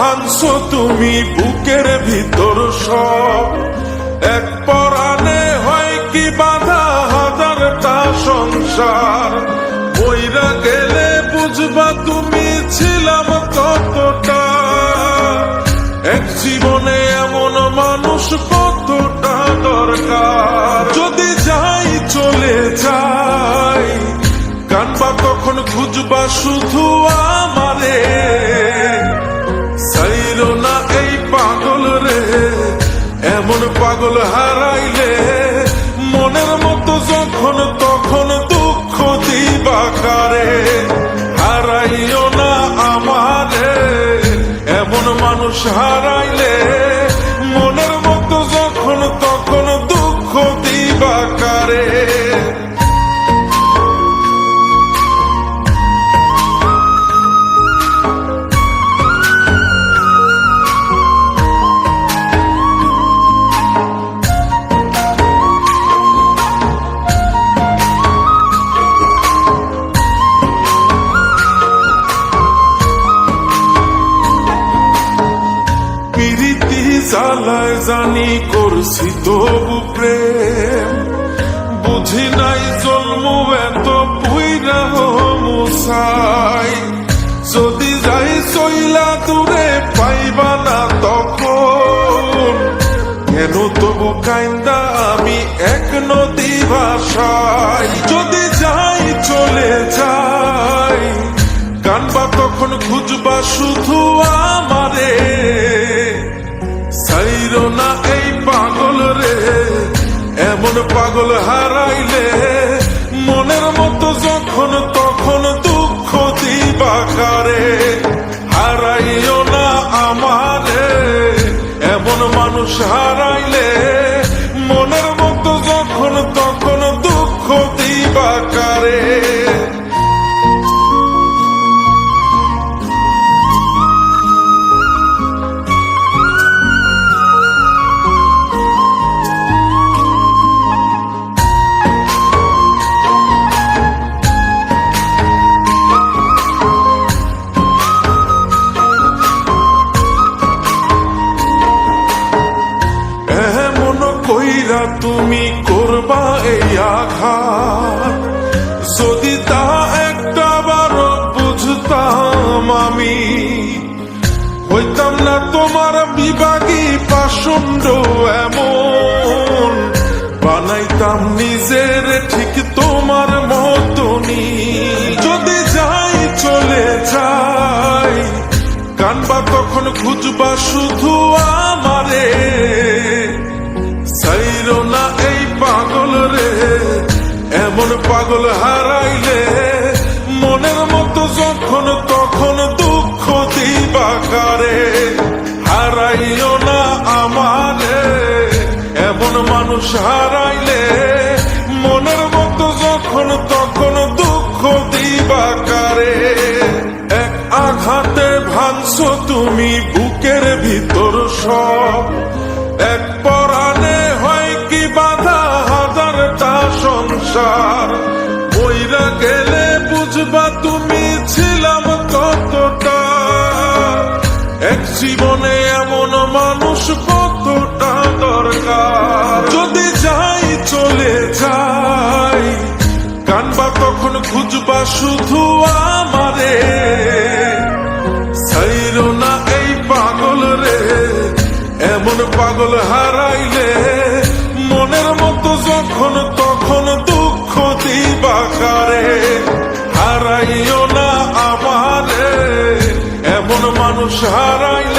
ভাঙছো তুমি বুকের ভিতর সব, এক পরাণে হয় কি বাধা হাজারটা সংসার। মইরা গেলে বুঝবা তুমি ছিলাম কতটা, এক জীবনে এমন মানুষ কতটা দরকার। যদি যাই চলে যাই কানবা কখন খুঁজবা শুধু আমারে, সাইরো না এই পাগল রে, এমন পাগল হারাইলে মনের মতো যখন তখন দুঃখ দিবা কারে। হারাইও না আমারে, এমন মানুষ হারাইলে মনের মতো যখন তখন দুঃখ দিবা কারে। জ্বালায় জানি করছি তবু প্রেম, বুঝি নাই জন্ম এত পুইরা মুসাই। যদি যাই চইলা দূরে পাইবা না তখন, কেন তবু কাইন্দা আমি এক নদী ভাষায়। যদি যাই চলে যাই কানবা তখন খুঁজবা শুধু আমারে, সাইরো না এই পাগল রে, এমন পাগল হারাইলে মনের মতো যখন তখন দুঃখ দিবা কারে। হারাইও না আমারে, এমন মানুষ হারাইলে মনের মতো যখন তখন দুঃখ দিবা কারে। কইরা তুমি করবা এই আঘাত, যদি তা একটা বার বুঝতাম আমি, হইতাম না তোমার বিভাগী পাষণ্ড এমন, বানাইতাম নিজের ঠিক তোমার মতনি। যদি যাই চলে যাই কানবা তখন খুঁজবা শুধু আমারে, সাইরো না এই পাগল রে, এমন পাগল হারাইলে মনের মতো যখন তখন দুঃখ দিবা কারে। হারাইও না আমারে, এমন মানুষ হারাইলে মনের মতো যখন তখন দুঃখ দিবা কারে। এক আঘাতে ভাঙছো তুমি বুকের ভিতর সব, এক পরাণে হয় কি বাধা হাজারটা সংসার। মইরা গেলে বুঝবা তুমি ছিলাম কতটা, এক জীবনে এমন মানুষ কতটা দরকার। যদি যাই চলে যাই কানবা তখন খুঁজবা শুধু আমারে, সাইরো না এই পাগল রে, এমন পাগল হারাইলে মনের মতো যখন তখন দুঃখ দিবা কারে। হারাইও না আমারে, এমন মানুষ হারাইলে